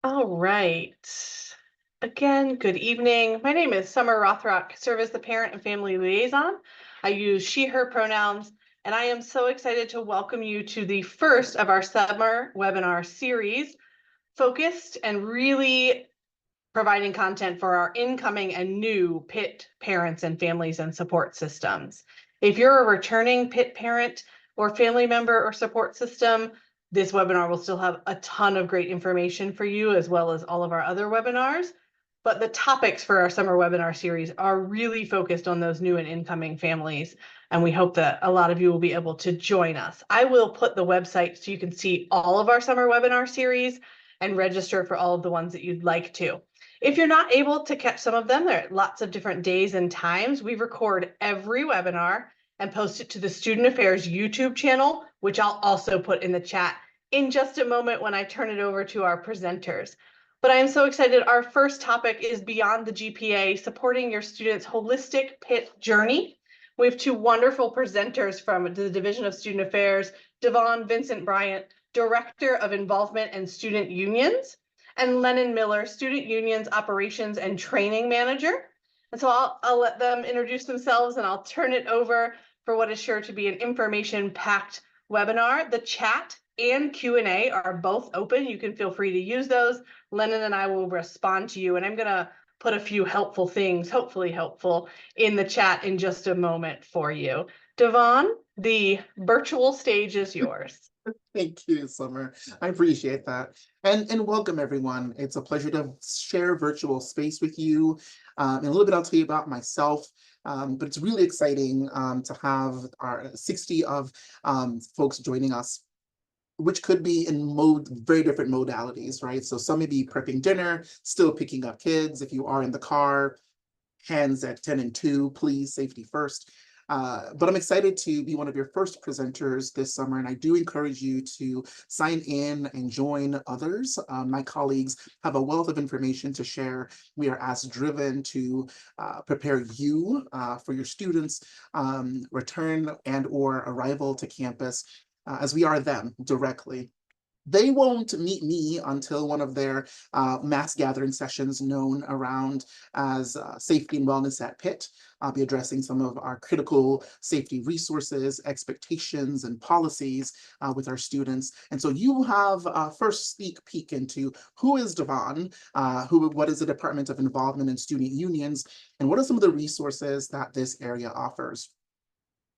All right. Again, good evening. My name is Summer Rothrock, serve as the parent and family liaison. I use she, her pronouns, and I am so excited to welcome you to the first of our summer webinar series, focused and really providing content for our incoming and new Pitt parents and families and support systems. If you're a returning Pitt parent or family member or support system, this webinar will still have a ton of great information for you, as well as all of our other webinars. But the topics for our summer webinar series are really focused on those new and incoming families. And we hope that a lot of you will be able to join us. I will put the website so you can see all of our summer webinar series and register for all of the ones that you'd like to. If you're not able to catch some of them, there are lots of different days and times. We record every webinar and post it to the Student Affairs YouTube channel, which I'll also put in the chat in just a moment when I turn it over to our presenters. But I am so excited. Our first topic is Beyond the GPA, supporting your students' holistic Pitt journey. We have two wonderful presenters from the Division of Student Affairs, Devon Vincent Bryant, Director of Involvement and Student Unions, and Lennon Miller, Student Unions Operations and Training Manager. And so I'll let them introduce themselves, and I'll turn it over for what is sure to be an information-packed webinar. The chat and Q&A are both open. You can feel free to use those. Lennon and I will respond to you, and I'm gonna put a few helpful things, hopefully helpful, in the chat in just a moment for you. Devon, the virtual stage is yours. Thank you, Summer. I appreciate that. And welcome, everyone. It's a pleasure to share virtual space with you. In a little bit, I'll tell you about myself. But it's really exciting to have our 60 of folks joining us, which could be in very different modalities, right? So some may be prepping dinner, still picking up kids. If you are in the car, hands at 10 and 2, please, safety first. But I'm excited to be one of your first presenters this summer, and I do encourage you to sign in and join others. My colleagues have a wealth of information to share. We are as driven to prepare you for your students' return and or arrival to campus as we are them directly. They won't meet me until one of their mass gathering sessions known around as Safety and Wellness at Pitt. I'll be addressing some of our critical safety resources, expectations, and policies with our students. And so you have a first sneak peek into who is Devon, what is the Department of Involvement in Student Unions, and what are some of the resources that this area offers.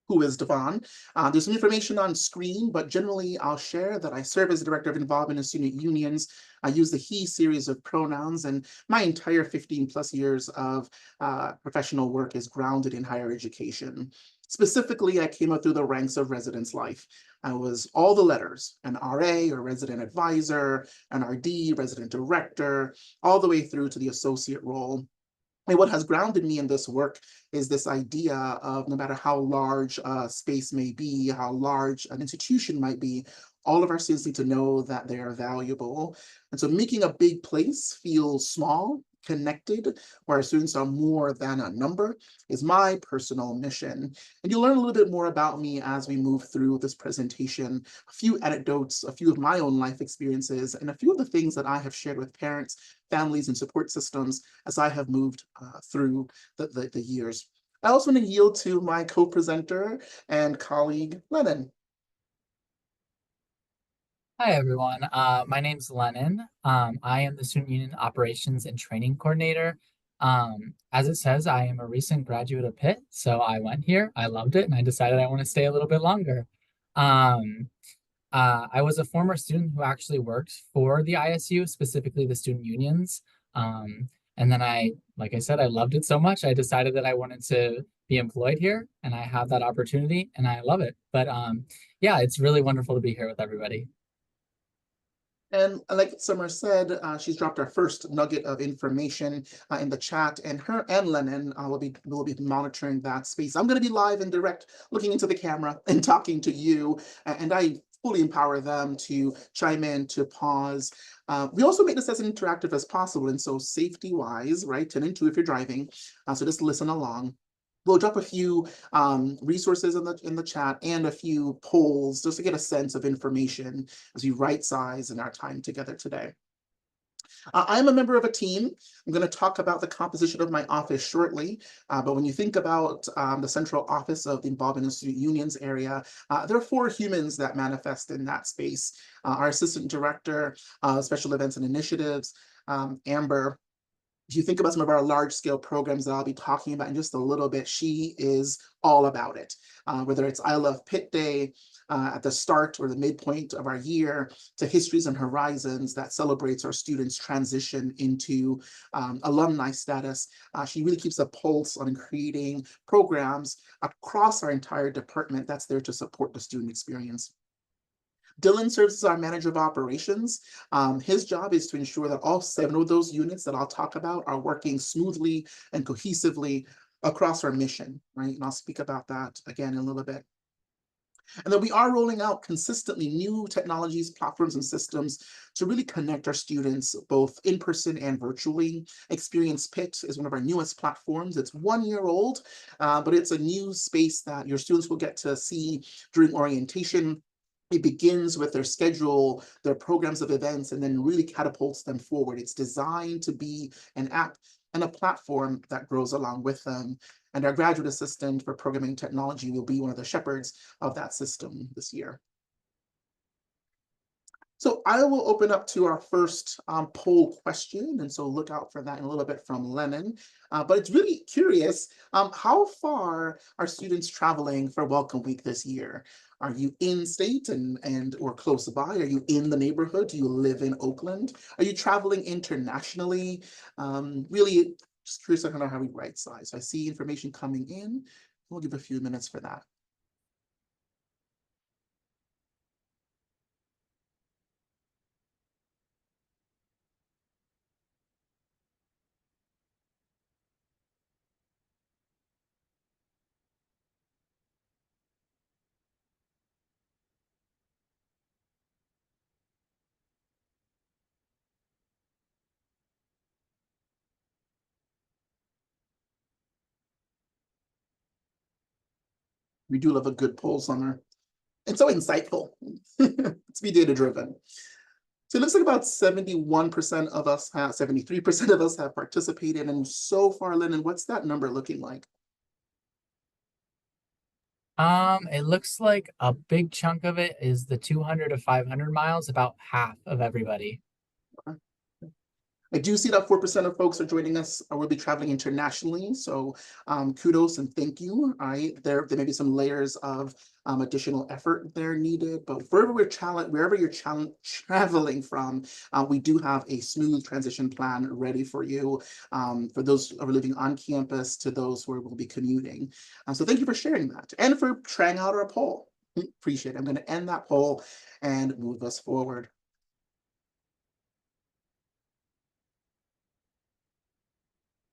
Who is Devon? There's some information on screen, but generally I'll share that I serve as the Director of Involvement in Student Unions. I use the he series of pronouns, and my entire 15 plus years of professional work is grounded in higher education. Specifically, I came up through the ranks of residence life. I was all the letters, an RA or resident advisor, an RD, resident director, all the way through to the associate role. And what has grounded me in this work is this idea of no matter how large a space may be, how large an institution might be, all of our students need to know that they are valuable. And so making a big place feel small, connected, where our students are more than a number, is my personal mission. And you'll learn a little bit more about me as we move through this presentation, a few anecdotes, a few of my own life experiences, and a few of the things that I have shared with parents, families, and support systems as I have moved through the years. I also want to yield to my co-presenter and colleague, Lennon. Hi, everyone. My name's Lennon. I am the Student Union Operations and Training Coordinator. As it says, I am a recent graduate of Pitt, so I went here, I loved it, and I decided I want to stay a little bit longer. I was a former student who actually worked for the ISU, specifically the student unions. And then like I said, I loved it so much, I decided that I wanted to be employed here, and I have that opportunity, and I love it. But yeah, it's really wonderful to be here with everybody. And like Summer said, she's dropped our first nugget of information in the chat, and her and Lennon will be monitoring that space. I'm going to be live and direct, looking into the camera and talking to you, and I fully empower them to chime in, to pause. We also make this as interactive as possible, and so safety-wise, right, 10 and 2 if you're driving, so just listen along. We'll drop a few resources in the chat and a few polls just to get a sense of information as we right size in our time together today. I'm a member of a team. I'm going to talk about the composition of my office shortly. But when you think about the central office of the Involvement in Student Unions area, there are 4 humans that manifest in that space. Our Assistant Director of Special Events and Initiatives, Amber. If you think about some of our large scale programs that I'll be talking about in just a little bit, she is all about it. Whether it's I Love Pitt Day at the start or the midpoint of our year, to Histories and Horizons that celebrates our students' transition into alumni status. She really keeps a pulse on creating programs across our entire department that's there to support the student experience. Dylan serves as our manager of operations. His job is to ensure that all 7 of those units that I'll talk about are working smoothly and cohesively across our mission, right? And I'll speak about that again in a little bit. And then we are rolling out consistently new technologies, platforms, and systems to really connect our students both in person and virtually. Experience Pitt is one of our newest platforms. It's 1 year old, but it's a new space that your students will get to see during orientation. It begins with their schedule, their programs of events, and then really catapults them forward. It's designed to be an app and a platform that grows along with them. And our graduate assistant for programming technology will be one of the shepherds of that system this year. So I will open up to our first poll question, and so look out for that in a little bit from Lennon. But it's really curious, how far are students traveling for Welcome Week this year? Are you in state and or close by? Are you in the neighborhood? Do you live in Oakland? Are you traveling internationally? Really just curious to know how we right size. So I see information coming in. We'll give a few minutes for that. We do love a good poll, Summer. It's so insightful. It's be data driven. So it looks like about 71% of us have, 73% of us have participated. And so far, Lennon, what's that number looking like? It looks like a big chunk of it is the 200 to 500 miles, about half of everybody. I do see that 4% of folks are joining us or will be traveling internationally. So kudos and thank you. There may be some layers of additional effort there needed, but wherever you're traveling from, we do have a smooth transition plan ready for you, for those who are living on campus to those who will be commuting. So thank you for sharing that and for trying out our poll. Appreciate it. I'm going to end that poll and move us forward.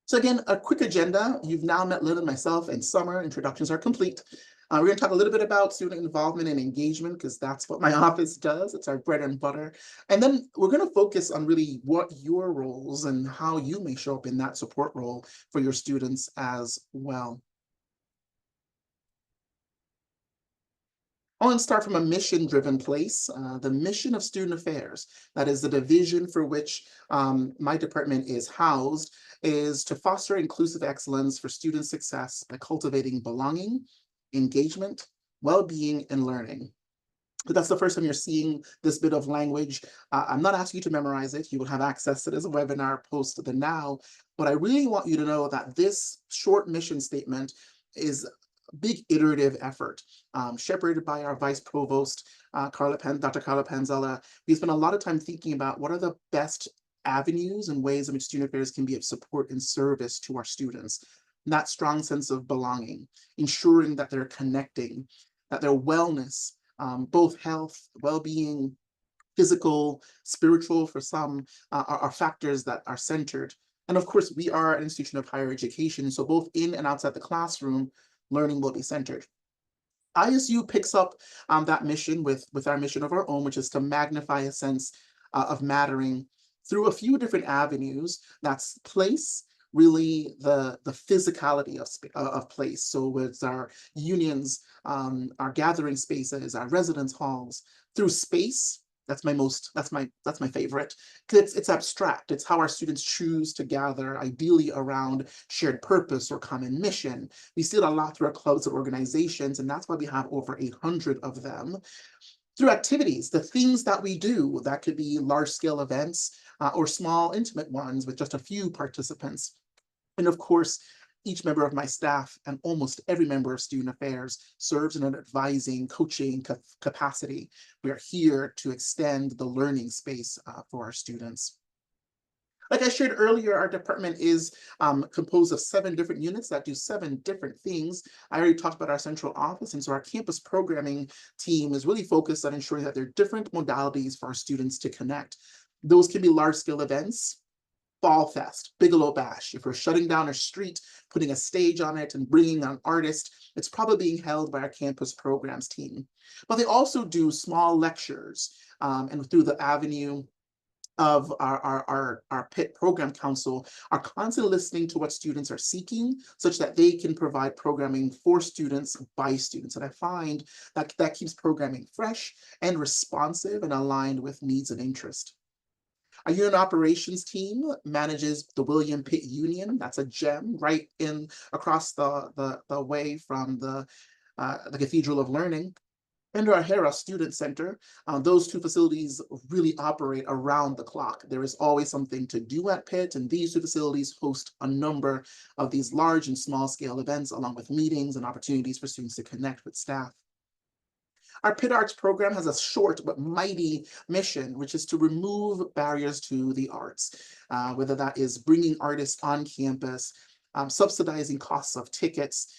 So again, a quick agenda. You've now met Lynn and myself and Summer. Introductions are complete. We're going to talk a little bit about student involvement and engagement because that's what my office does. It's our bread and butter. And then we're going to focus on really what your roles and how you may show up in that support role for your students as well. I want to start from a mission-driven place, the mission of student affairs. That is the division for which my department is housed, is to foster inclusive excellence for student success by cultivating belonging, engagement, well-being, and learning. But that's the first time you're seeing this bit of language. I'm not asking you to memorize it. You will have access to this webinar post the now, but I really want you to know that this short mission statement is big iterative effort, shepherded by our Vice Provost, Dr. Carla Panzella. We spent a lot of time thinking about what are the best avenues and ways in which student affairs can be of support and service to our students. And that strong sense of belonging, ensuring that they're connecting, that their wellness, both health, well-being, physical, spiritual for some, are factors that are centered. And of course, we are an institution of higher education, so both in and outside the classroom, learning will be centered. ISU picks up that mission with our mission of our own, which is to magnify a sense of mattering through a few different avenues. That's place, really the physicality of place. So it's our unions, our gathering spaces, our residence halls, through space, That's my favorite. 'Cause it's abstract. It's how our students choose to gather, ideally around shared purpose or common mission. We see it a lot through our clubs and organizations, and that's why we have over 800 of them. Through activities, the things that we do, that could be large-scale events or small, intimate ones with just a few participants. And of course, each member of my staff and almost every member of Student Affairs serves in an advising, coaching capacity. We are here to extend the learning space for our students. Like I shared earlier, our department is composed of 7 different units that do 7 different things. I already talked about our central office, and so our campus programming team is really focused on ensuring that there are different modalities for our students to connect. Those can be large-scale events, Fall Fest, Bigelow Bash. If we're shutting down a street, putting a stage on it and bringing an artist, it's probably being held by our campus programs team. But they also do small lectures, and through the avenue of our Pitt Program Council are constantly listening to what students are seeking such that they can provide programming for students by students. And I find that that keeps programming fresh and responsive and aligned with needs and interest. Our unit operations team manages the William Pitt Union. That's a gem right in across the way from the Cathedral of Learning. And our Hera Student Center, those 2 facilities really operate around the clock. There is always something to do at Pitt, and these 2 facilities host a number of these large and small scale events, along with meetings and opportunities for students to connect with staff. Our Pitt Arts program has a short but mighty mission, which is to remove barriers to the arts, whether that is bringing artists on campus, subsidizing costs of tickets,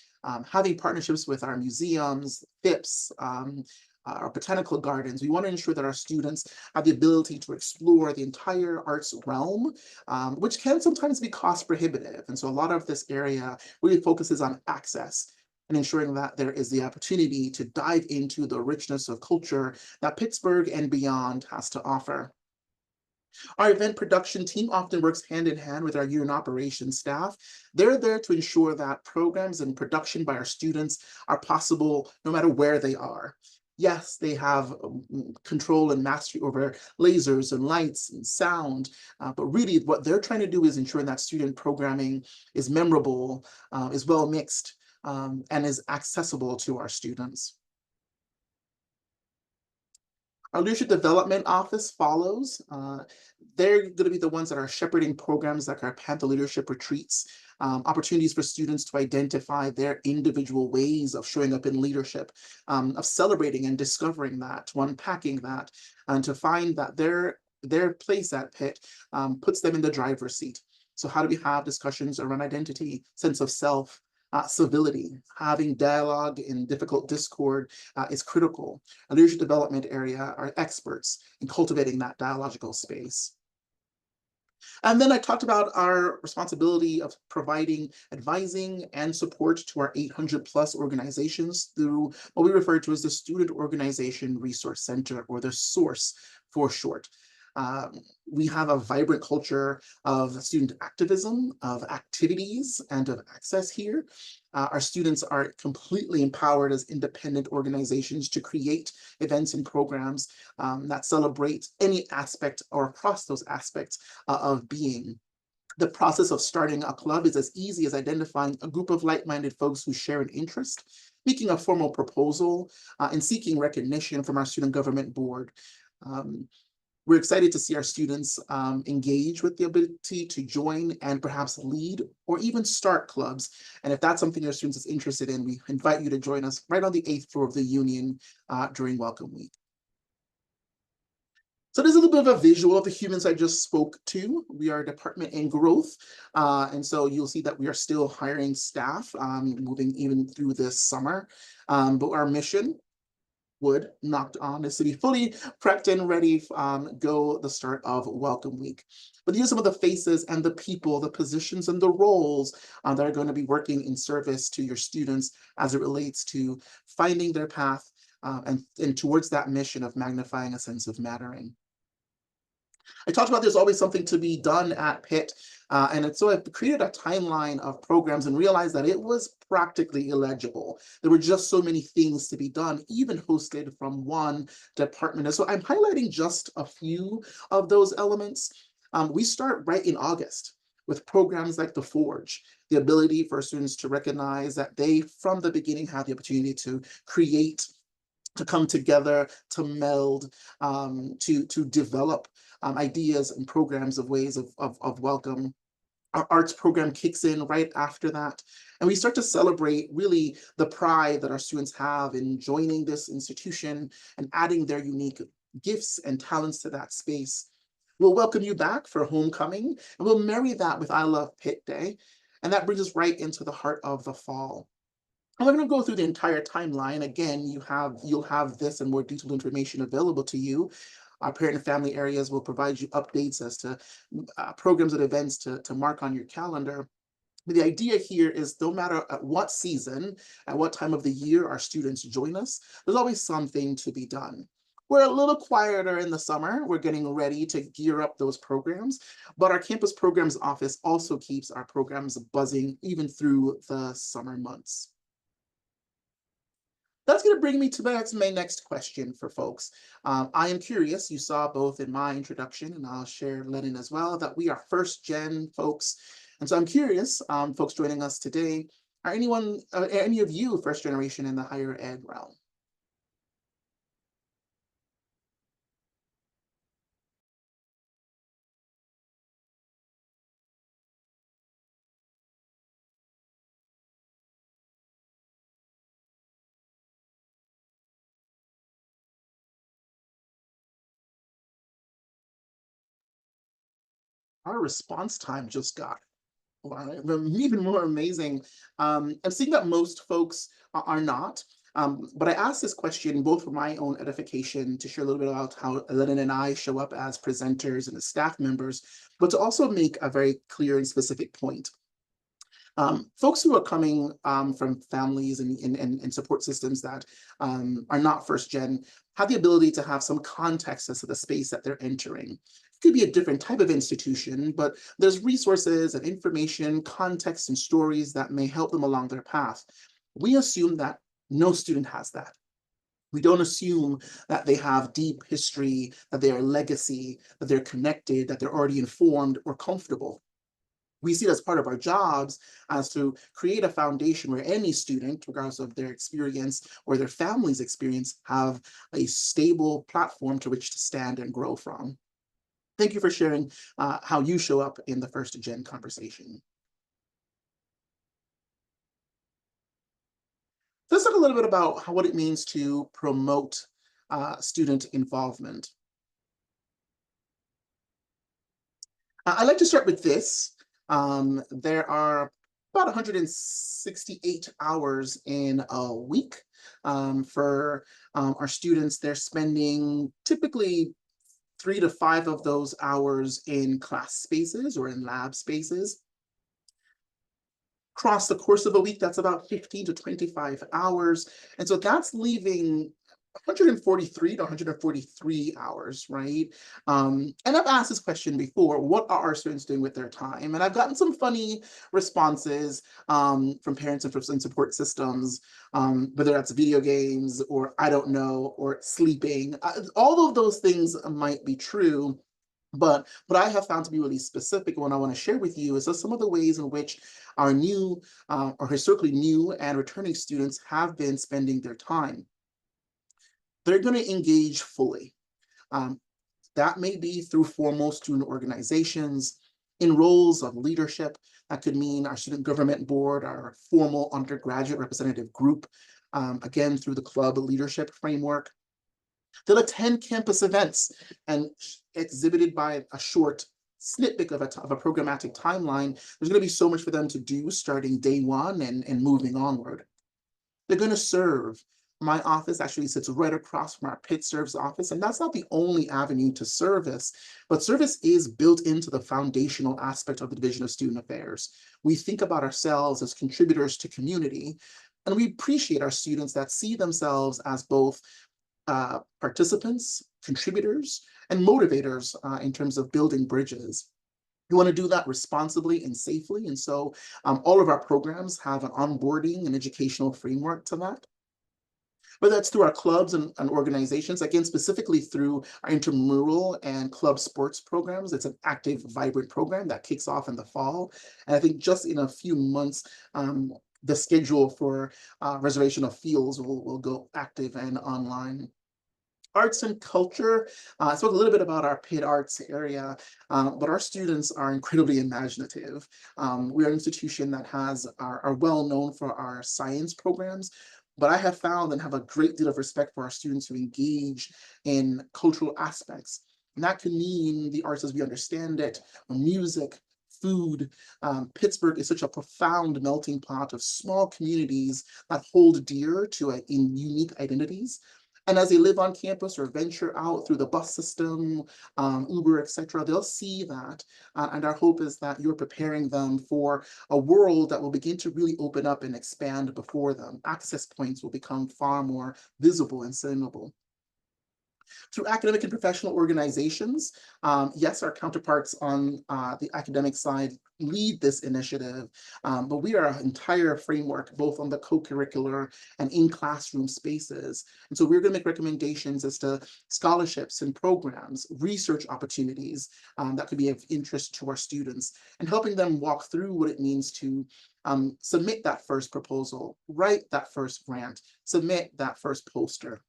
having partnerships with our museums, FIPS, our botanical gardens. We want to ensure that our students have the ability to explore the entire arts realm, which can sometimes be cost prohibitive. And so a lot of this area really focuses on access and ensuring that there is the opportunity to dive into the richness of culture that Pittsburgh and beyond has to offer. Our event production team often works hand in hand with our unit operations staff. They're there to ensure that programs and production by our students are possible no matter where they are. Yes, they have control and mastery over lasers and lights and sound, but really what they're trying to do is ensure that student programming is memorable, is well mixed, and is accessible to our students. Our leadership development office follows. They're going to be the ones that are shepherding programs like our Panther leadership retreats, opportunities for students to identify their individual ways of showing up in leadership, of celebrating and discovering that, to unpacking that, and to find that their place at Pitt puts them in the driver's seat. So how do we have discussions around identity, sense of self, civility? Having dialogue in difficult discord is critical. A leadership development area are experts in cultivating that dialogical space. And then I talked about our responsibility of providing advising and support to our 800 plus organizations through what we refer to as the Student Organization Resource Center, or the SOURCE for short. We have a vibrant culture of student activism, of activities, and of access here. Our students are completely empowered as independent organizations to create events and programs that celebrate any aspect or across those aspects of being. The process of starting a club is as easy as identifying a group of like-minded folks who share an interest, making a formal proposal, and seeking recognition from our student government board. We're excited to see our students engage with the ability to join and perhaps lead or even start clubs. And if that's something your students is interested in, we invite you to join us right on the 8th floor of the Union during Welcome Week. So there's a little bit of a visual of the humans I just spoke to. We are a department in growth. And so you'll see that we are still hiring staff, moving even through this summer. But our mission, wood knocked on, is to be fully prepped and ready go the start of Welcome Week. But these are some of the faces and the people, the positions and the roles that are going to be working in service to your students as it relates to finding their path and towards that mission of magnifying a sense of mattering. I talked about there's always something to be done at Pitt. So I've created a timeline of programs and realized that it was practically illegible. There were just so many things to be done, even hosted from one department. And so I'm highlighting just a few of those elements. We start right in August with programs like the Forge, the ability for students to recognize that they, from the beginning, have the opportunity to create, to come together, to meld, to develop ideas and programs of ways of welcome. Our arts program kicks in right after that. And we start to celebrate really the pride that our students have in joining this institution and adding their unique gifts and talents to that space. We'll welcome you back for homecoming, and we'll marry that with I Love Pitt Day. And that brings us right into the heart of the fall. I'm not going to go through the entire timeline. Again, you'll have this and more detailed information available to you. Our parent and family areas will provide you updates as to programs and events to mark on your calendar. But the idea here is no matter at what season, at what time of the year our students join us, there's always something to be done. We're a little quieter in the summer. We're getting ready to gear up those programs, but our campus programs office also keeps our programs buzzing even through the summer months. That's going to bring me to my next question for folks. I am curious, you saw both in my introduction, and I'll share Lennon as well, that we are first gen folks. And so I'm curious, folks joining us today, are any of you first generation in the higher ed realm? Our response time just got even more amazing. I'm seeing that most folks are not. But I asked this question both for my own edification to share a little bit about how Lennon and I show up as presenters and as staff members, but to also make a very clear and specific point. Folks who are coming from families and support systems that are not first gen have the ability to have some context as to the space that they're entering. It could be a different type of institution, but there's resources and information, context, and stories that may help them along their path. We assume that no student has that. We don't assume that they have deep history, that they are legacy, that they're connected, that they're already informed or comfortable. We see it as part of our jobs as to create a foundation where any student, regardless of their experience or their family's experience, have a stable platform to which to stand and grow from. Thank you for sharing how you show up in the first gen conversation. Let's talk a little bit about what it means to promote student involvement. I'd like to start with this. There are about 168 hours in a week for our students. They're spending typically 3 to 5 of those hours in class spaces or in lab spaces. Across the course of a week, that's about 15 to 25 hours. And so that's leaving 143 to 143 hours, right? And I've asked this question before, what are our students doing with their time? And I've gotten some funny responses from parents and from support systems, whether that's video games or I don't know, or sleeping. All of those things might be true. But what I have found to be really specific, what I want to share with you is some of the ways in which our new or historically new and returning students have been spending their time. They're going to engage fully. That may be through formal student organizations, in roles of leadership. That could mean our student government board, our formal undergraduate representative group, again, through the club leadership framework. They'll attend campus events and exhibited by a short snippet of a programmatic timeline. There's going to be so much for them to do starting day one and moving onward. They're going to serve. My office actually sits right across from our Pitt Serves office, and that's not the only avenue to service, but service is built into the foundational aspect of the Division of Student Affairs. We think about ourselves as contributors to community, and we appreciate our students that see themselves as both participants, contributors, and motivators in terms of building bridges. You want to do that responsibly and safely. And so all of our programs have an onboarding and educational framework to that. Whether that's through our clubs and organizations, again, specifically through our intramural and club sports programs. It's an active, vibrant program that kicks off in the fall. And I think just in a few months, the schedule for reservation of fields will go active and online. Arts and culture. I spoke a little bit about our Pitt Arts area, but our students are incredibly imaginative. We are an institution that are well known for our science programs, but I have found and have a great deal of respect for our students who engage in cultural aspects. And that can mean the arts as we understand it, music, food. Pittsburgh is such a profound melting pot of small communities that hold dear to in unique identities. And as they live on campus or venture out through the bus system, Uber, etc., they'll see that. And our hope is that you're preparing them for a world that will begin to really open up and expand before them. Access points will become far more visible and saleable. Through academic and professional organizations, yes, our counterparts on the academic side lead this initiative, but we are an entire framework, both on the co-curricular and in classroom spaces. And so we're going to make recommendations as to scholarships and programs, research opportunities that could be of interest to our students, and helping them walk through what it means to submit that first proposal, write that first grant, submit that first poster.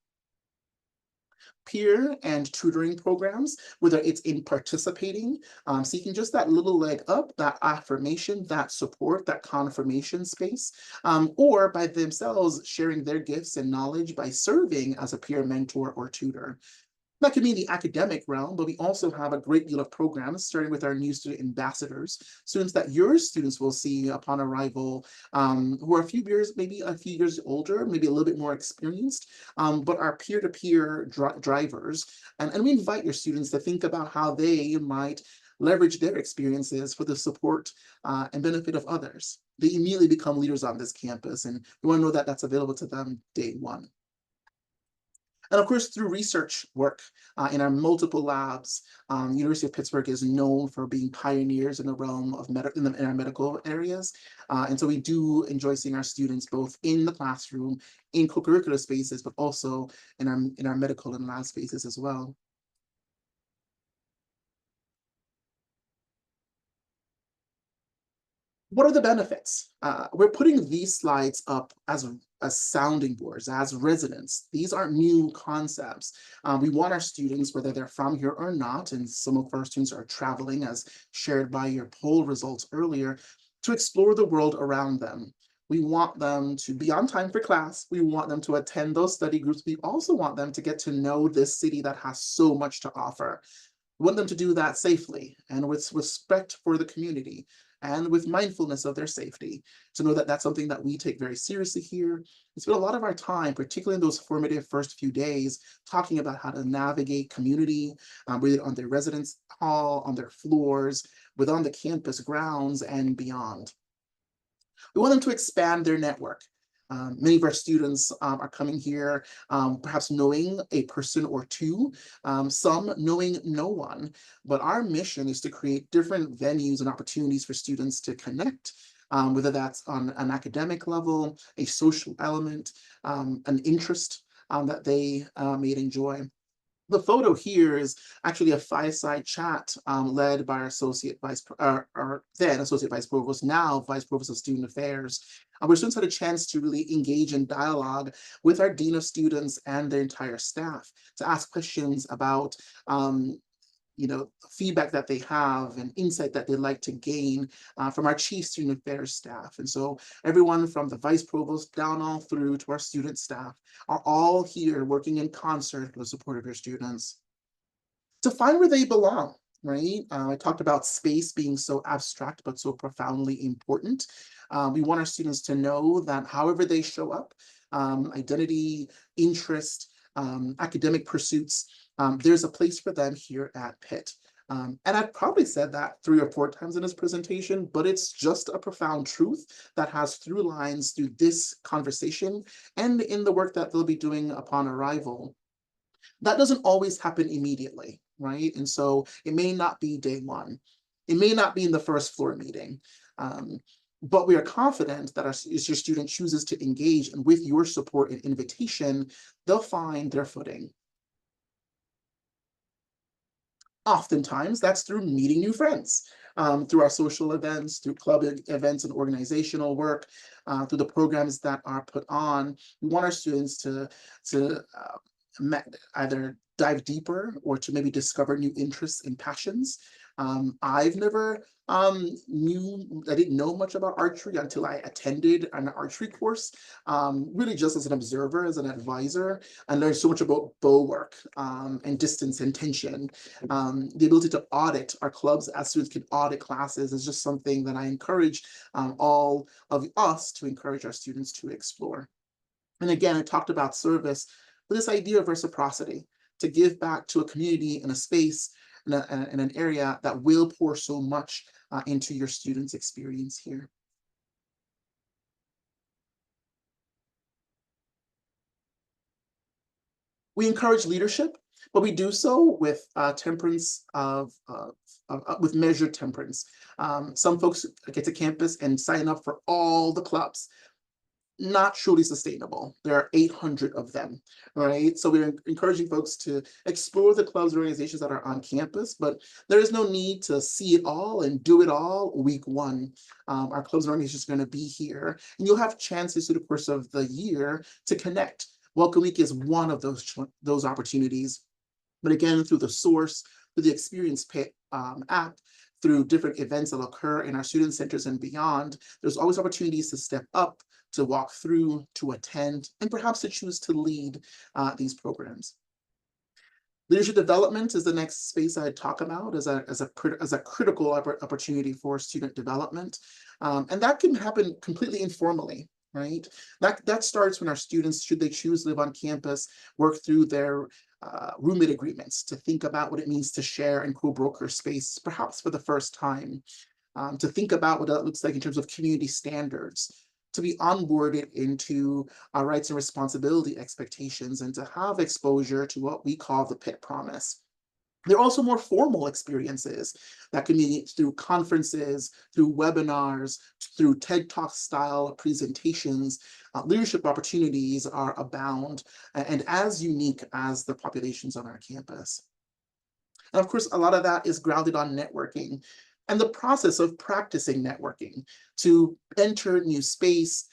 Peer and tutoring programs, whether it's in participating, seeking just that little leg up, that affirmation, that support, that confirmation space, or by themselves sharing their gifts and knowledge by serving as a peer mentor or tutor. That could be in the academic realm, but we also have a great deal of programs, starting with our new student ambassadors, students that your students will see upon arrival, who are maybe a few years older, maybe a little bit more experienced, but are peer-to-peer drivers. And we invite your students to think about how they might leverage their experiences for the support and benefit of others. They immediately become leaders on this campus, and we want to know that that's available to them day one. And of course, through research work in our multiple labs, University of Pittsburgh is known for being pioneers in the realm of in our medical areas. And so we do enjoy seeing our students both in the classroom, in co-curricular spaces, but also in our medical and lab spaces as well. What are the benefits? We're putting these slides up as sounding boards, as residents. These aren't new concepts. We want our students, whether they're from here or not, and some of our students are traveling, as shared by your poll results earlier, to explore the world around them. We want them to be on time for class. We want them to attend those study groups. We also want them to get to know this city that has so much to offer. We want them to do that safely and with respect for the community and with mindfulness of their safety, to know that that's something that we take very seriously here. We spend a lot of our time, particularly in those formative first few days, talking about how to navigate community, whether on their residence hall, on their floors, within the campus grounds, and beyond. We want them to expand their network. Many of our students are coming here perhaps knowing a person or two, some knowing no one, but our mission is to create different venues and opportunities for students to connect, whether that's on an academic level, a social element, an interest that they may enjoy. The photo here is actually a fireside chat led by our then associate vice provost, now vice provost of student affairs, where students had a chance to really engage in dialogue with our dean of students and their entire staff to ask questions about feedback that they have and insight that they'd like to gain from our chief student affairs staff. And so everyone from the vice provost down all through to our student staff are all here working in concert for the support of your students to find where they belong, right? I talked about space being so abstract, but so profoundly important. We want our students to know that however they show up, identity, interest, academic pursuits, there's a place for them here at Pitt. And I've probably said that 3 or 4 times in this presentation, but it's just a profound truth that has through lines through this conversation and in the work that they'll be doing upon arrival. That doesn't always happen immediately, right? And so it may not be day one. It may not be in the first floor meeting. But we are confident that as your student chooses to engage, and with your support and invitation, they'll find their footing. Oftentimes, that's through meeting new friends, through our social events, through club events and organizational work, through the programs that are put on. We want our students to either dive deeper or to maybe discover new interests and passions. I've never I didn't know much about archery until I attended an archery course, really just as an observer, as an advisor, and learned so much about bow work and distance and tension. The ability to audit our clubs as students can audit classes is just something that I encourage all of us to encourage our students to explore. And again, I talked about service, but this idea of reciprocity, to give back to a community and a space in an area that will pour so much into your students' experience here. We encourage leadership, but we do so with temperance with measured temperance. Some folks get to campus and sign up for all the clubs. Not truly sustainable. There are 800 of them, right? So we're encouraging folks to explore the clubs and organizations that are on campus, but there is no need to see it all and do it all week one. Our clubs and organizations are going to be here, and you'll have chances through the course of the year to connect. Welcome Week is one of those opportunities. But again, through the source, through the Experience Pitt app, through different events that occur in our student centers and beyond, there's always opportunities to step up, to walk through, to attend, and perhaps to choose to lead these programs. Leadership development is the next space I'd talk about as a critical opportunity for student development. And that can happen completely informally, right? That starts when our students, should they choose to live on campus, work through their roommate agreements, to think about what it means to share and co-broker space, perhaps for the first time, to think about what that looks like in terms of community standards, to be onboarded into our rights and responsibility expectations, and to have exposure to what we call the Pitt Promise. There are also more formal experiences that can be through conferences, through webinars, through TED Talk style presentations. Leadership opportunities are abound and as unique as the populations on our campus. And of course, a lot of that is grounded on networking and the process of practicing networking to enter new space,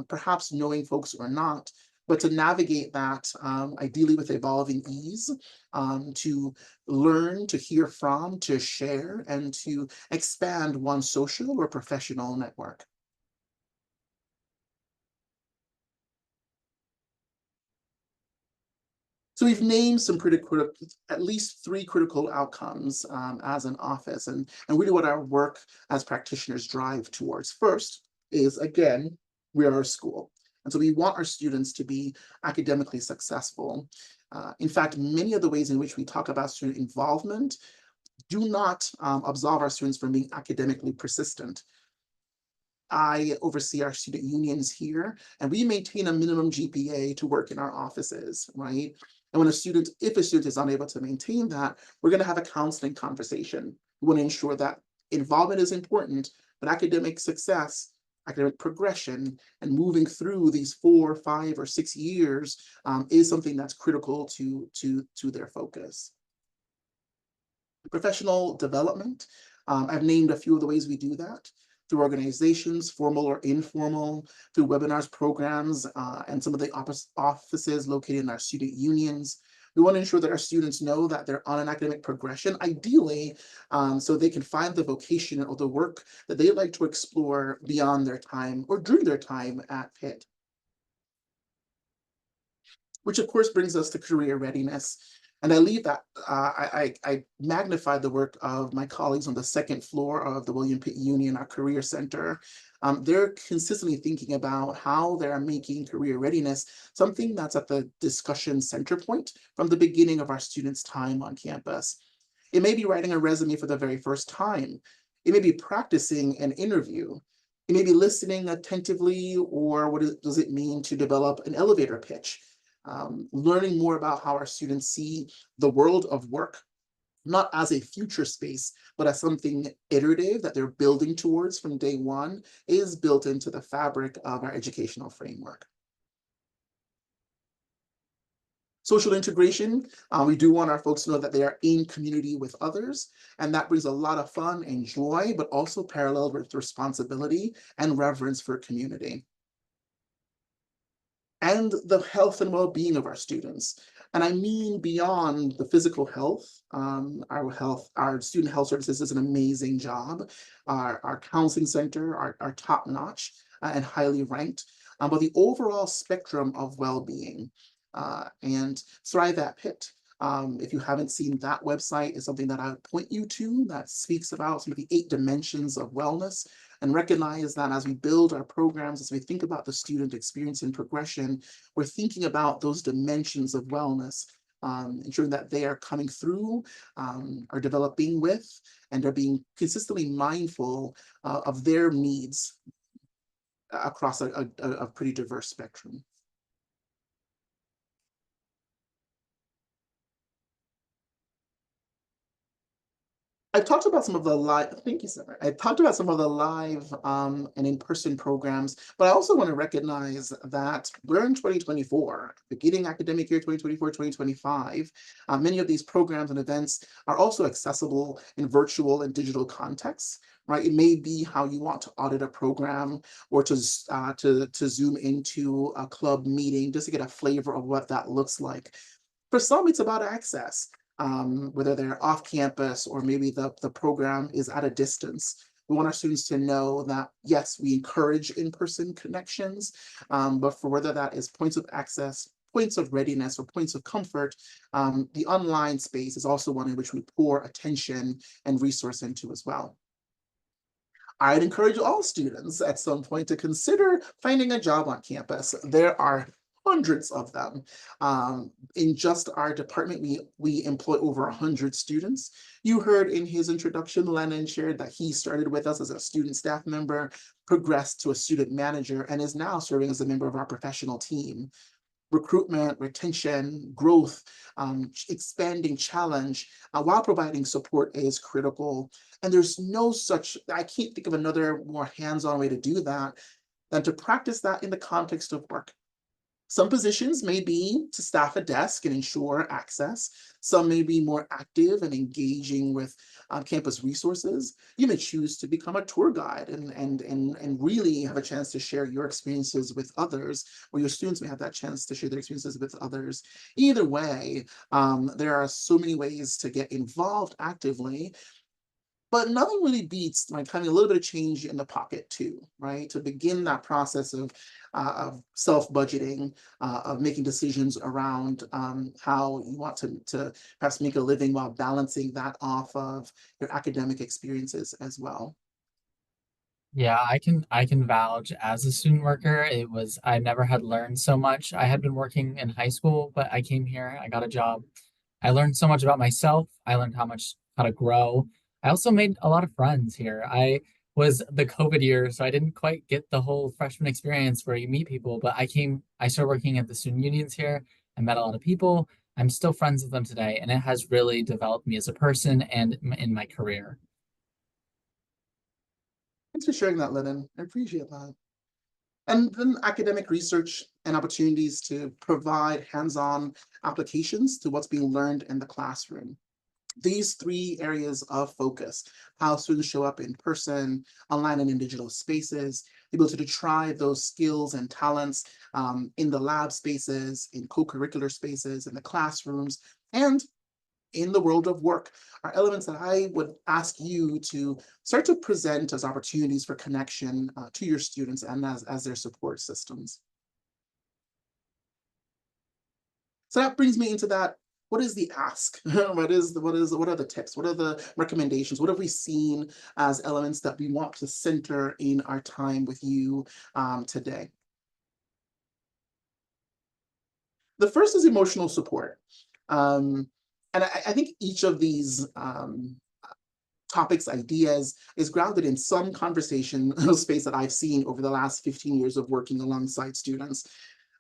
perhaps knowing folks or not, but to navigate that ideally with evolving ease, to learn, to hear from, to share, and to expand one's social or professional network. So we've named some pretty critical, at least 3 critical outcomes as an office, and really what our work as practitioners drive towards. First is, again, we are a school. And so we want our students to be academically successful. In fact, many of the ways in which we talk about student involvement do not absolve our students from being academically persistent. I oversee our student unions here, and we maintain a minimum GPA to work in our offices, right? And when if a student is unable to maintain that, we're going to have a counseling conversation. We want to ensure that involvement is important, but academic success, academic progression, and moving through these 4, 5, or 6 years is something that's critical to their focus. Professional development. I've named a few of the ways we do that: through organizations, formal or informal, through webinars, programs, and some of the offices located in our student unions. We want to ensure that our students know that they're on an academic progression, ideally, so they can find the vocation or the work that they'd like to explore beyond their time or during their time at Pitt. Which of course brings us to career readiness. And I leave that, I magnify the work of my colleagues on the second floor of the William Pitt Union, our career center. They're consistently thinking about how they're making career readiness something that's at the discussion center point from the beginning of our students' time on campus. It may be writing a resume for the very first time. It may be practicing an interview. It may be listening attentively, or does it mean to develop an elevator pitch? learning more about how our students see the world of work, not as a future space, but as something iterative that they're building towards from day one, is built into the fabric of our educational framework. Social integration, we do want our folks to know that they are in community with others, and that brings a lot of fun and joy, but also paralleled with responsibility and reverence for community. And the health and well-being of our students. And I mean beyond the physical health, our student health services does an amazing job. Our counseling center are top-notch and highly ranked, but the overall spectrum of well-being and Thrive at Pitt. If you haven't seen that website, is something that I would point you to that speaks about some of the 8 dimensions of wellness, and recognize that as we build our programs, as we think about the student experience and progression, we're thinking about those dimensions of wellness, ensuring that they are coming through, are developing with, and are being consistently mindful of their needs across a pretty diverse spectrum. I've talked about some of the live, thank you, Summer. I've talked about some of the live and in-person programs, but I also want to recognize that we're in 2024, beginning academic year 2024-2025. Many of these programs and events are also accessible in virtual and digital contexts, right? It may be how you want to audit a program, or to Zoom into a club meeting just to get a flavor of what that looks like. For some, it's about access. Whether they're off campus or maybe the program is at a distance. We want our students to know that, yes, we encourage in-person connections, but for whether that is points of access, points of readiness, or points of comfort, the online space is also one in which we pour attention and resource into as well. I'd encourage all students at some point to consider finding a job on campus. There are hundreds of them. In just our department, we employ over 100 students. You heard in his introduction, Lennon shared that he started with us as a student staff member, progressed to a student manager, and is now serving as a member of our professional team. Recruitment, retention, growth, expanding challenge, while providing support is critical. And there's no such, I can't think of another more hands-on way to do that than to practice that in the context of work. Some positions may be to staff a desk and ensure access. Some may be more active and engaging with campus resources. You may choose to become a tour guide and really have a chance to share your experiences with others, or your students may have that chance to share their experiences with others. Either way, there are so many ways to get involved actively. But nothing really beats like having a little bit of change in the pocket too, right? To begin that process of self-budgeting, of making decisions around how you want to perhaps make a living while balancing that off of your academic experiences as well. Yeah, I can vouch as a student worker. I never had learned so much. I had been working in high school, but I came here, I got a job. I learned so much about myself. I learned how to grow. I also made a lot of friends here. I was the COVID year, so I didn't quite get the whole freshman experience where you meet people, but I started working at the student unions here. I met a lot of people. I'm still friends with them today, and it has really developed me as a person and in my career. Thanks for sharing that, Lennon. I appreciate that. And then academic research and opportunities to provide hands-on applications to what's being learned in the classroom. These 3 areas of focus: how students show up in person, online, and in digital spaces, the ability to try those skills and talents in the lab spaces, in co-curricular spaces, in the classrooms, and in the world of work, are elements that I would ask you to start to present as opportunities for connection to your students and as their support systems. So that brings me into that. What is the ask? What are the tips? What are the recommendations? What have we seen as elements that we want to center in our time with you today? The first is emotional support. And I think each of these topics, ideas, is grounded in some conversation space that I've seen over the last 15 years of working alongside students.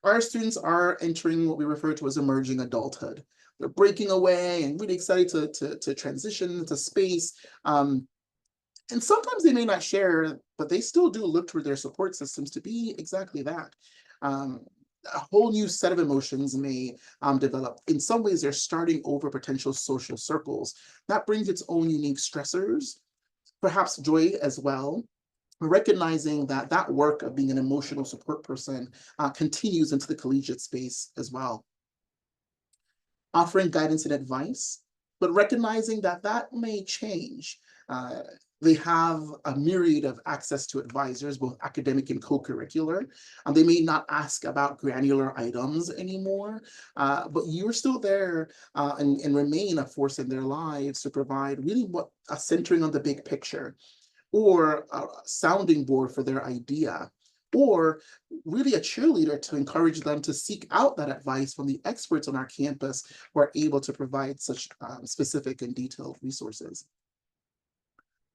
our students are entering what we refer to as emerging adulthood. They're breaking away and really excited to transition to space. And sometimes they may not share, but they still do look toward their support systems to be exactly that. Um, a whole new set of emotions may develop. In some ways, they're starting over potential social circles. That brings its own unique stressors, perhaps joy as well. Recognizing that that work of being an emotional support person continues into the collegiate space as well. Offering guidance and advice, but recognizing that that may change. Uh, they have a myriad of access to advisors, both academic and co-curricular. They may not ask about granular items anymore, but you're still there and remain a force in their lives to provide really what a centering on the big picture, or a sounding board for their idea, or really a cheerleader to encourage them to seek out that advice from the experts on our campus who are able to provide such specific and detailed resources.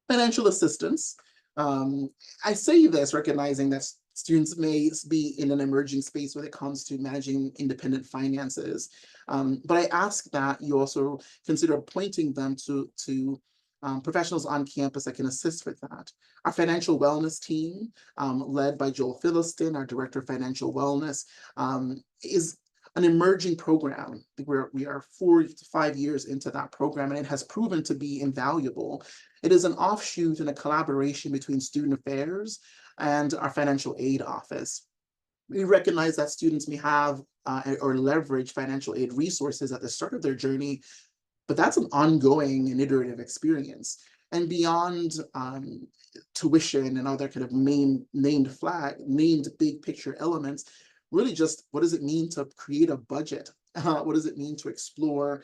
Financial assistance. I say this recognizing that students may be in an emerging space when it comes to managing independent finances. But I ask that you also consider pointing them to professionals on campus that can assist with that. Our financial wellness team, led by Joel Philiston, our Director of Financial Wellness, is an emerging program. We are 4 to 5 years into that program, and it has proven to be invaluable. It is an offshoot and a collaboration between Student Affairs and our Financial Aid Office. We recognize that students may have or leverage financial aid resources at the start of their journey, but that's an ongoing and iterative experience. And beyond tuition and other kind of named big picture elements, really just what does it mean to create a budget? What does it mean to explore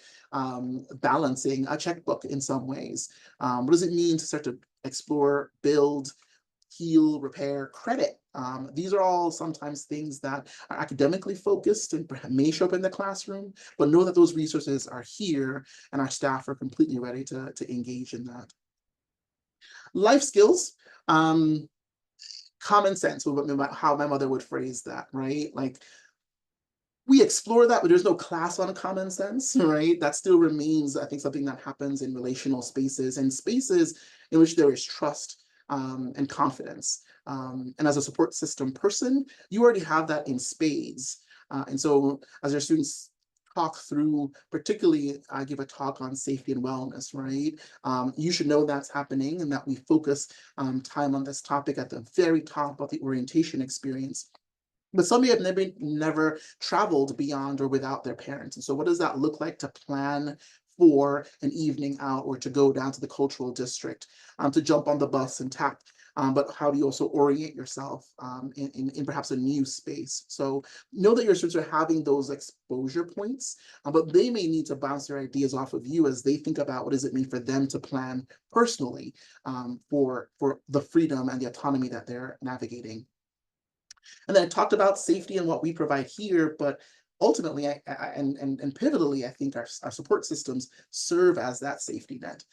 balancing a checkbook in some ways? What does it mean to start to explore, build, heal, repair, credit? These are all sometimes things that are academically focused and may show up in the classroom, but know that those resources are here and our staff are completely ready to engage in that. Life skills, common sense, how my mother would phrase that, right? Like, we explore that, but there's no class on common sense, right? That still remains, I think, something that happens in relational spaces and spaces in which there is trust and confidence. And as a support system person, you already have that in spades. And so as your students talk through, particularly I give a talk on safety and wellness, right? You should know that's happening and that we focus time on this topic at the very top of the orientation experience. But some may have never traveled beyond or without their parents. And so what does that look like to plan for an evening out or to go down to the cultural district, to jump on the bus and tap? But how do you also orient yourself in perhaps a new space? So know that your students are having those exposure points, but they may need to bounce their ideas off of you as they think about what does it mean for them to plan personally for the freedom and the autonomy that they're navigating. And then I talked about safety and what we provide here, but ultimately and pivotally, I think our support systems serve as that safety net.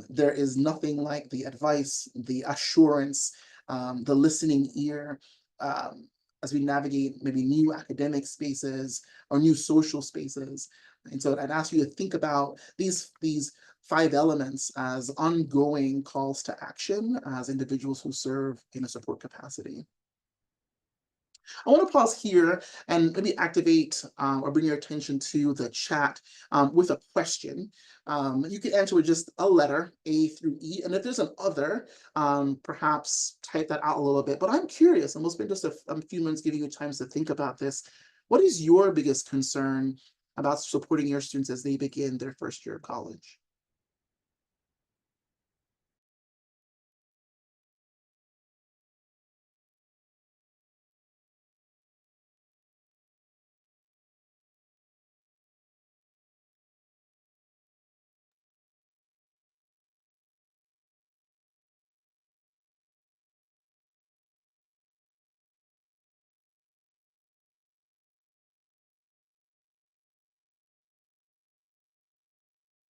There is nothing like the advice, the assurance, the listening ear, as we navigate maybe new academic spaces or new social spaces. And so I'd ask you to think about these 5 elements as ongoing calls to action as individuals who serve in a support capacity. I want to pause here and maybe activate or bring your attention to the chat with a question. You can answer with just a letter, A through E, and if there's an other, perhaps type that out a little bit. But I'm curious, and we'll spend just a few minutes giving you time to think about this. What is your biggest concern about supporting your students as they begin their first year of college?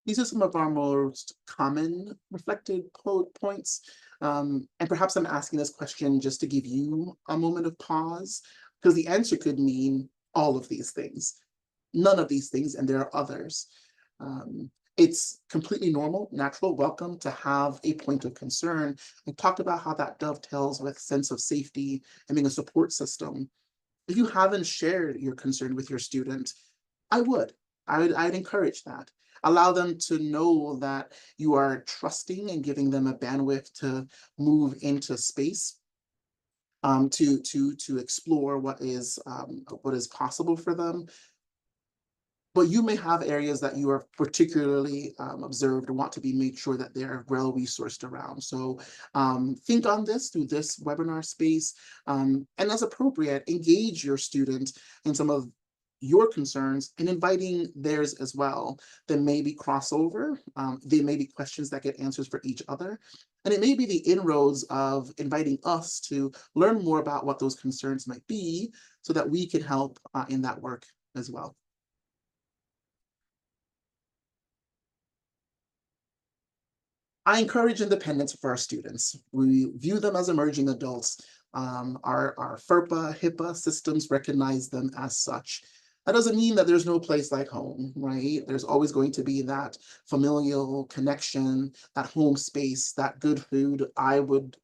These are some of our most common reflected points. And perhaps I'm asking this question just to give you a moment of pause. Because the answer could mean all of these things, none of these things, and there are others. It's completely normal, natural, welcome to have a point of concern. I talked about how that dovetails with sense of safety and being a support system. If you haven't shared your concern with your student, I'd encourage that. Allow them to know that you are trusting and giving them a bandwidth to move into space, to explore what is possible for them. But you may have areas that you are particularly observed and want to be made sure that they're well resourced around. So think on this through this webinar space, and as appropriate, engage your student in some of your concerns and inviting theirs as well. There may be crossover, there may be questions that get answers for each other, and it may be the inroads of inviting us to learn more about what those concerns might be so that we can help in that work as well. I encourage independence for our students. We view them as emerging adults. Our FERPA, HIPAA systems recognize them as such. That doesn't mean that there's no place like home, right? There's always going to be that familial connection, that home space, that good food. I would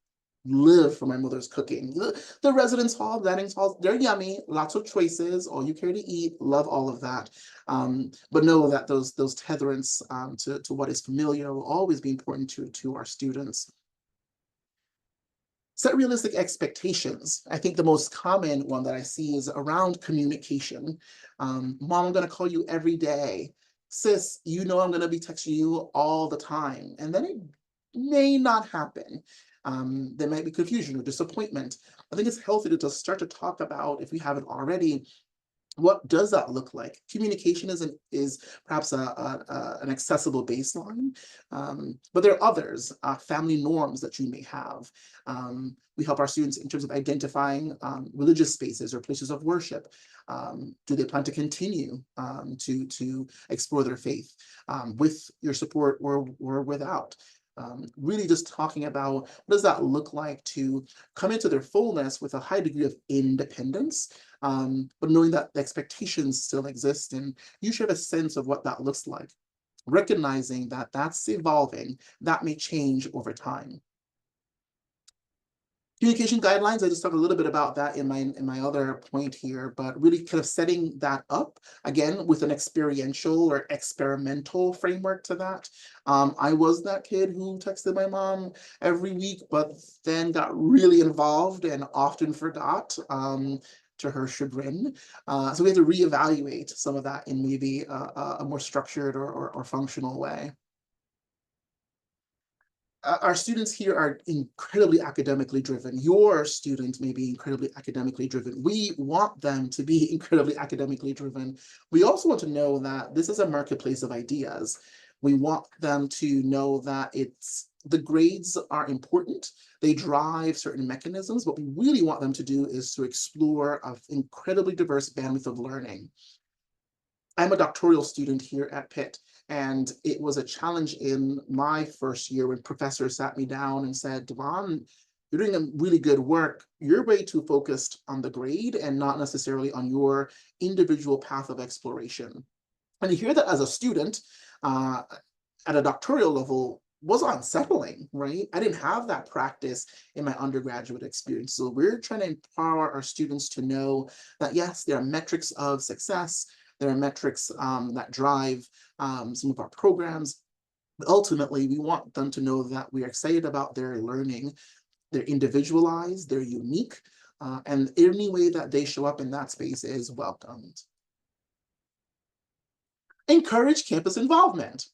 live for my mother's cooking. The residence hall, dining halls, they're yummy, lots of choices, all you care to eat, love all of that. But know that those tetherance to what is familiar will always be important to our students. Set realistic expectations. I think the most common one that I see is around communication. Mom, I'm gonna call you every day. Sis, you know I'm gonna be texting you all the time. And then it may not happen. There might be confusion or disappointment. I think it's healthy to just start to talk about, if we haven't already, what does that look like? Communication is perhaps an accessible baseline, but there are others, family norms that you may have. We help our students in terms of identifying religious spaces or places of worship. Do they plan to continue to explore their faith with your support or without? Really just talking about what does that look like to come into their fullness with a high degree of independence, but knowing that the expectations still exist and you should have a sense of what that looks like, recognizing that that's evolving, that may change over time. Communication guidelines, I just talked a little bit about that in my other point here, but really kind of setting that up, again, with an experiential or experimental framework to that. I was that kid who texted my mom every week, but then got really involved and often forgot, to her chagrin. So we have to reevaluate some of that in maybe a more structured or functional way. Our students here are incredibly academically driven. Your student may be incredibly academically driven. We want them to be incredibly academically driven. We also want to know that this is a marketplace of ideas. We want them to know that the grades are important. They drive certain mechanisms. What we really want them to do is to explore an incredibly diverse bandwidth of learning. I'm a doctoral student here at Pitt, and it was a challenge in my first year when professors sat me down and said, Devon, you're doing a really good work. You're way too focused on the grade and not necessarily on your individual path of exploration. And to hear that as a student at a doctoral level was unsettling, right? I didn't have that practice in my undergraduate experience. So we're trying to empower our students to know that, yes, there are metrics of success. There are metrics that drive some of our programs. But ultimately, we want them to know that we are excited about their learning. They're individualized, they're unique, and any way that they show up in that space is welcomed. Encourage campus involvement.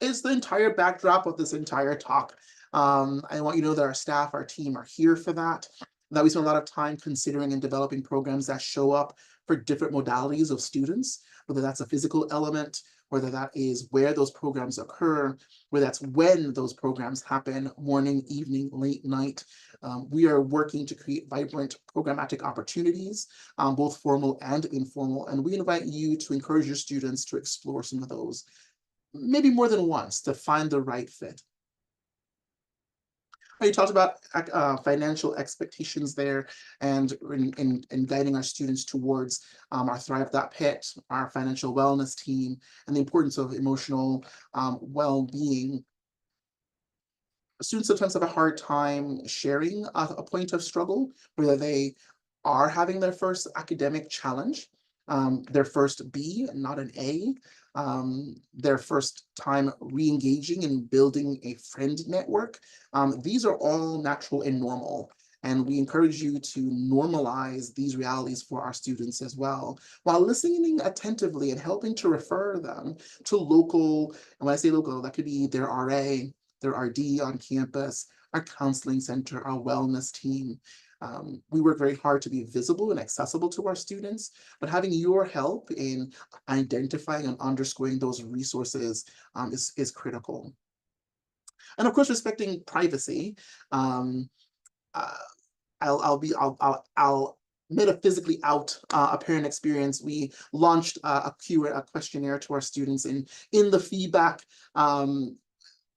It's the entire backdrop of this entire talk. I want you to know that our staff, our team are here for that we spend a lot of time considering and developing programs that show up for different modalities of students, whether that's a physical element, whether that is where those programs occur, whether that's when those programs happen, morning, evening, late night. We are working to create vibrant programmatic opportunities, both formal and informal, and we invite you to encourage your students to explore some of those, maybe more than once, to find the right fit. You talked about financial expectations there, and in guiding our students towards our Thrive.Pitt, our financial wellness team, and the importance of emotional well-being. Students sometimes have a hard time sharing a point of struggle, whether they are having their first academic challenge, their first B, not an A, their first time re-engaging and building a friend network. These are all natural and normal. And we encourage you to normalize these realities for our students as well, while listening attentively and helping to refer them to local, and when I say local, that could be their RA, their RD on campus, our counseling center, our wellness team. We work very hard to be visible and accessible to our students, but having your help in identifying and underscoring those resources is critical. And of course, respecting privacy. Um, uh, I'll metaphysically out a parent experience. We launched a questionnaire to our students, and in the feedback,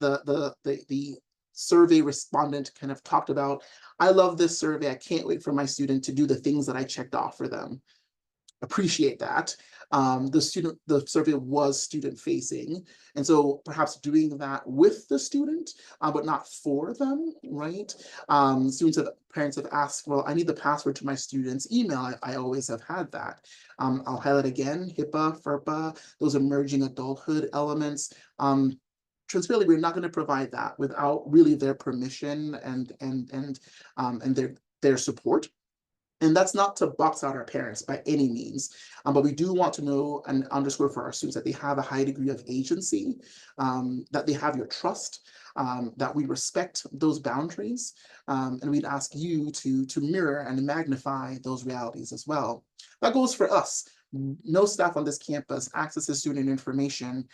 the survey respondent kind of talked about, I love this survey. I can't wait for my student to do the things that I checked off for them. Appreciate that. The survey was student facing, and so perhaps doing that with the student, but not for them, right? Parents have asked, well, I need the password to my student's email. I always have had that. I'll highlight again, HIPAA, FERPA, those emerging adulthood elements. Transparently, we're not going to provide that without really their permission and their support. And that's not to box out our parents by any means, but we do want to know and underscore for our students that they have a high degree of agency, that they have your trust, that we respect those boundaries, and we'd ask you to mirror and magnify those realities as well. That goes for us. No staff on this campus accesses student information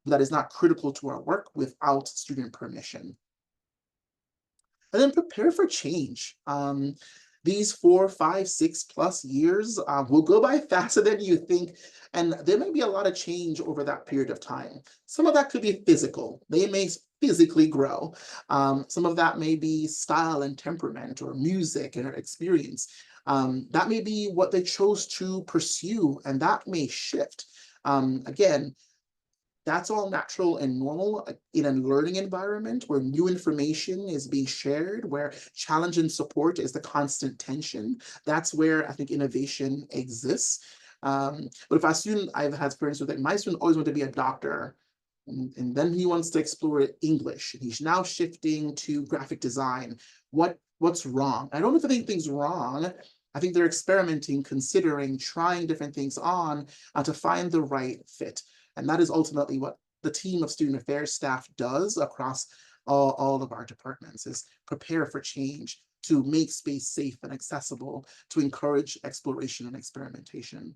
that is not critical to our work without student permission. And then prepare for change. These 4, 5, 6+ years will go by faster than you think, and there may be a lot of change over that period of time. Some of that could be physical. They may physically grow. Some of that may be style and temperament or music and experience. That may be what they chose to pursue, and that may shift. Again, that's all natural and normal in a learning environment where new information is being shared, where challenge and support is the constant tension. That's where I think innovation exists. But if a student, I've had experience with it, my student always wanted to be a doctor. And then he wants to explore English. He's now shifting to graphic design. What's wrong? I don't know if anything's wrong. I think they're experimenting, considering, trying different things on to find the right fit. And that is ultimately what the team of student affairs staff does across all of our departments, is prepare for change, to make space safe and accessible, to encourage exploration and experimentation.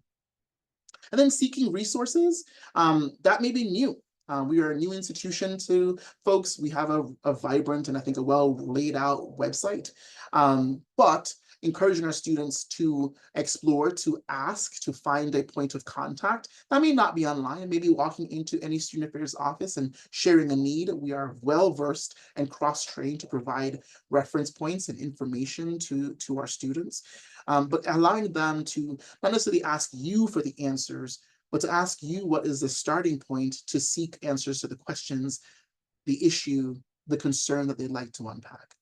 And then seeking resources, that may be new. We are a new institution to folks. We have a vibrant and I think a well laid out website, but encouraging our students to explore, to ask, to find a point of contact. That may not be online, maybe walking into any student affairs office and sharing a need. We are well versed and cross-trained to provide reference points and information to our students, but allowing them to not necessarily ask you for the answers, but to ask you what is the starting point to seek answers to the questions, the issue, the concern that they'd like to unpack.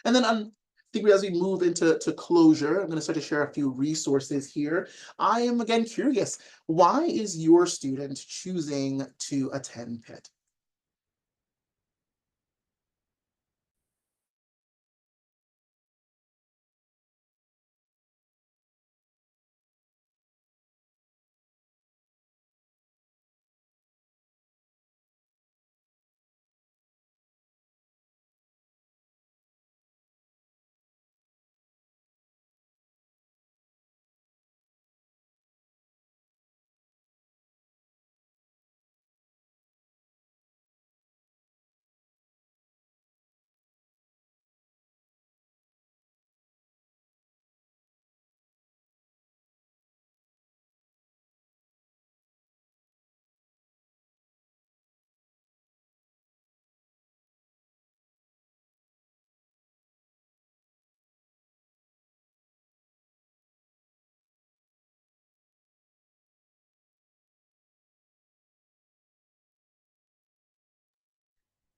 And then I think as we move into closure, I'm going to start to share a few resources here. I am again curious, why is your student choosing to attend Pitt?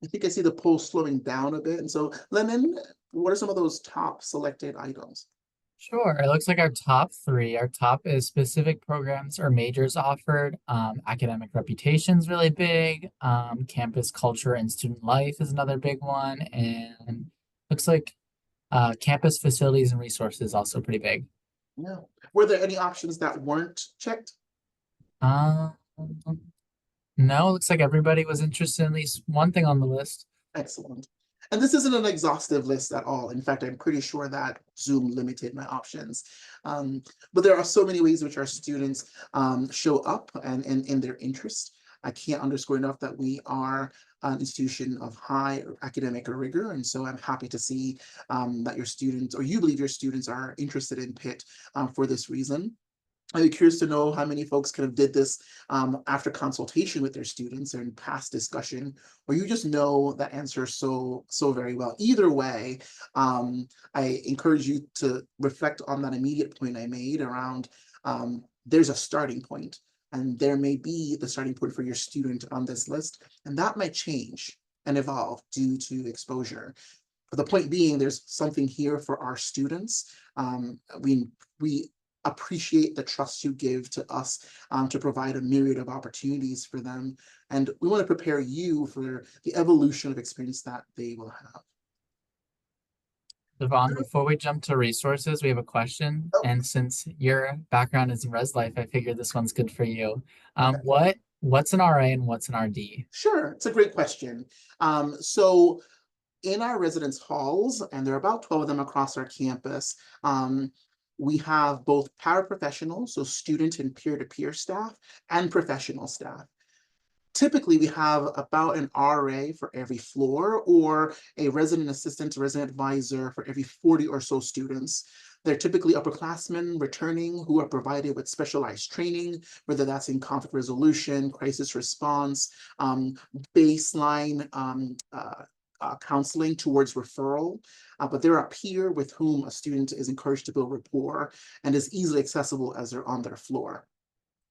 I think I see the poll slowing down a bit. And so, Lennon, what are some of those top selected items? Sure. It looks like our top three. Our top is specific programs or majors offered. Academic reputation is really big. Campus culture and student life is another big one. And looks like campus facilities and resources also pretty big. Yeah. Were there any options that weren't checked? Um, no, it looks like everybody was interested in at least one thing on the list. Excellent. And this isn't an exhaustive list at all. In fact, I'm pretty sure that Zoom limited my options. But there are so many ways which our students show up and in their interest. I can't underscore enough that we are an institution of high academic rigor. And so I'm happy to see that your students, or you believe your students, are interested in Pitt for this reason. I'd be curious to know how many folks kind of did this after consultation with their students or in past discussion, or you just know that answer so very well. Either way, I encourage you to reflect on that immediate point I made around there's a starting point, and there may be the starting point for your student on this list, and that might change and evolve due to exposure. But the point being, there's something here for our students. We appreciate the trust you give to us to provide a myriad of opportunities for them. And we want to prepare you for the evolution of experience that they will have. Devon, before we jump to resources, we have a question. Oh, And since your background is in res life, I figured this one's good for you. okay. What's an RA and what's an RD? Sure, it's a great question. So in our residence halls, and there are about 12 of them across our campus, we have both paraprofessionals, so student and peer-to-peer staff, and professional staff. Typically, we have about an RA for every floor or a resident assistant, resident advisor for every 40 or so students. They're typically upperclassmen returning who are provided with specialized training, whether that's in conflict resolution, crisis response, baseline counseling towards referral, but they're a peer with whom a student is encouraged to build rapport and is easily accessible as they're on their floor.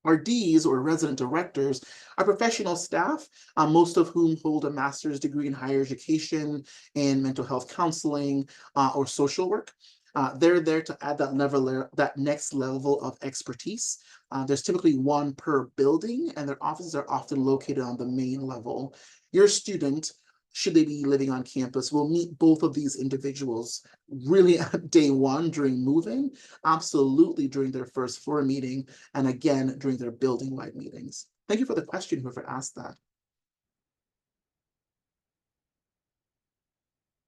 Our Ds, or resident directors, are professional staff, most of whom hold a master's degree in higher education, in mental health counseling, or social work. They're there to add that next level of expertise. There's typically one per building, and their offices are often located on the main level. Your student, should they be living on campus, will meet both of these individuals really at day one during moving, absolutely during their first floor meeting, and again during their building-wide meetings. Thank you for the question, whoever asked that.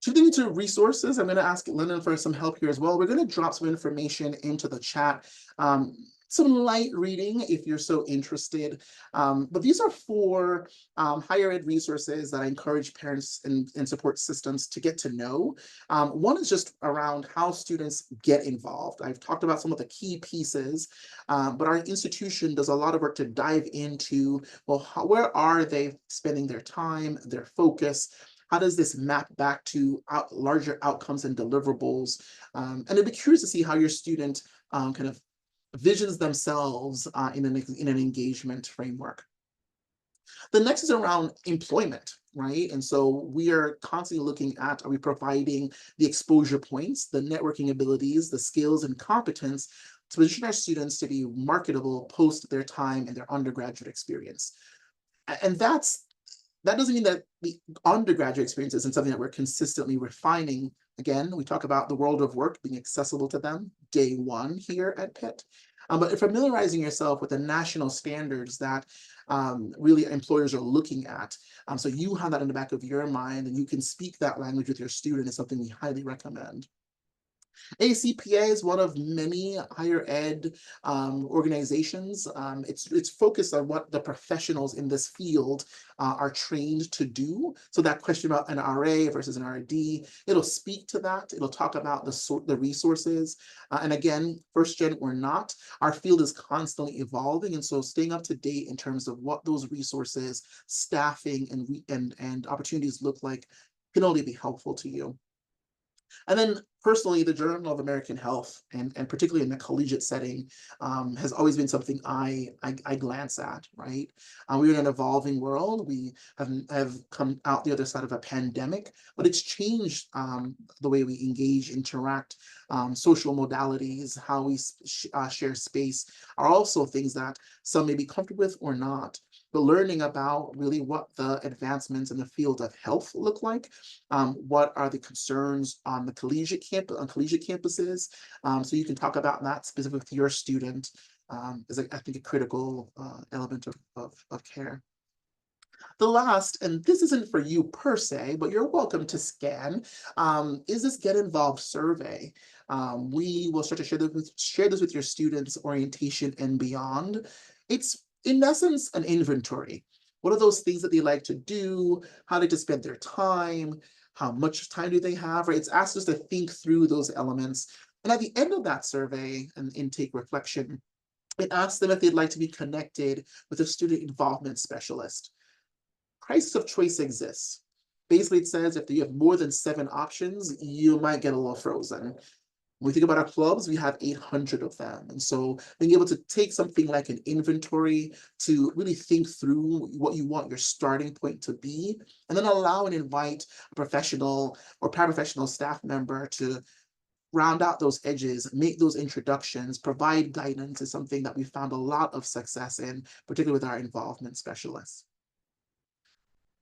Shifting into resources, I'm going to ask Lennon for some help here as well. We're going to drop some information into the chat. Some light reading if you're so interested. But these are four higher ed resources that I encourage parents and support systems to get to know. One is just around how students get involved. I've talked about some of the key pieces, but our institution does a lot of work to dive into, well, where are they spending their time, their focus? How does this map back to larger outcomes and deliverables? And I'd be curious to see how your student kind of visions themselves in an engagement framework. The next is around employment, right? And so we are constantly looking at, are we providing the exposure points, the networking abilities, the skills and competence to position our students to be marketable post their time in their undergraduate experience. And that doesn't mean that the undergraduate experience isn't something that we're consistently refining. Again, we talk about the world of work being accessible to them day one here at Pitt. But familiarizing yourself with the national standards that really employers are looking at. So you have that in the back of your mind and you can speak that language with your student is something we highly recommend. ACPA is one of many higher ed organizations. It's focused on what the professionals in this field are trained to do. So that question about an RA versus an RD, it'll speak to that. It'll talk about the resources. And again, first gen or not, our field is constantly evolving. And so staying up to date in terms of what those resources, staffing, and opportunities look like can only be helpful to you. And then personally, the Journal of American Health, and particularly in the collegiate setting, has always been something I glance at, right? We're in an evolving world. We have come out the other side of a pandemic, but it's changed the way we engage, interact, social modalities, how we share space are also things that some may be comfortable with or not. But learning about really what the advancements in the field of health look like, what are the concerns on the collegiate campuses, so you can talk about that specifically with your student, is I think a critical element of care. The last, and this isn't for you per se, but you're welcome to scan, is this Get Involved survey. We will start to share this with your students' orientation and beyond. It's in essence an inventory. What are those things that they like to do? How they to spend their time? How much time do they have? Right? It's asked us to think through those elements. And at the end of that survey and intake reflection, it asks them if they'd like to be connected with a student involvement specialist. Crisis of choice exists. Basically, it says if you have more than 7 options, you might get a little frozen. When we think about our clubs, we have 800 of them. And so being able to take something like an inventory to really think through what you want your starting point to be, and then allow and invite a professional or paraprofessional staff member to round out those edges, make those introductions, provide guidance is something that we found a lot of success in, particularly with our involvement specialists.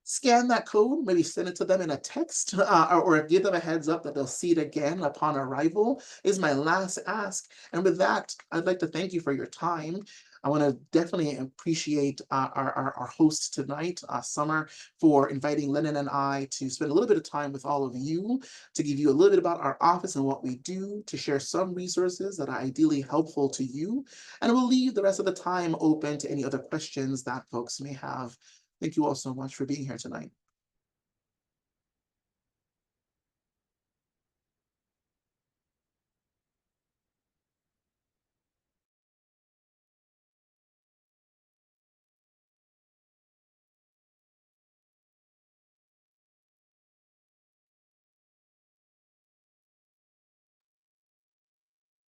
Scan that code, maybe send it to them in a text, or give them a heads up that they'll see it again upon arrival, is my last ask. And with that, I'd like to thank you for your time. I want to definitely appreciate our host tonight, Summer, for inviting Lennon and I to spend a little bit of time with all of you, to give you a little bit about our office and what we do, to share some resources that are ideally helpful to you. And we'll leave the rest of the time open to any other questions that folks may have. Thank you all so much for being here tonight.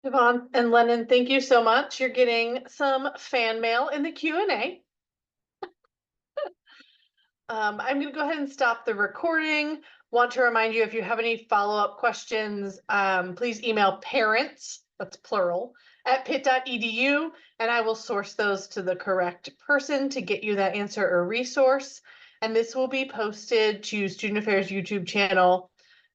Yvonne and Lennon, thank you so much. You're getting some fan mail in the Q&A. I'm going to go ahead and stop the recording. Want to remind you, if you have any follow-up questions, please email parents, that's plural, at pitt.edu, and I will source those to the correct person to get you that answer or resource. And this will be posted to Student Affairs YouTube channel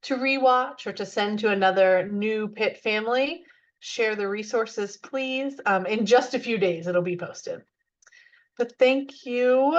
to rewatch or to send to another new Pitt family. Share the resources, please. In just a few days, it'll be posted. But thank you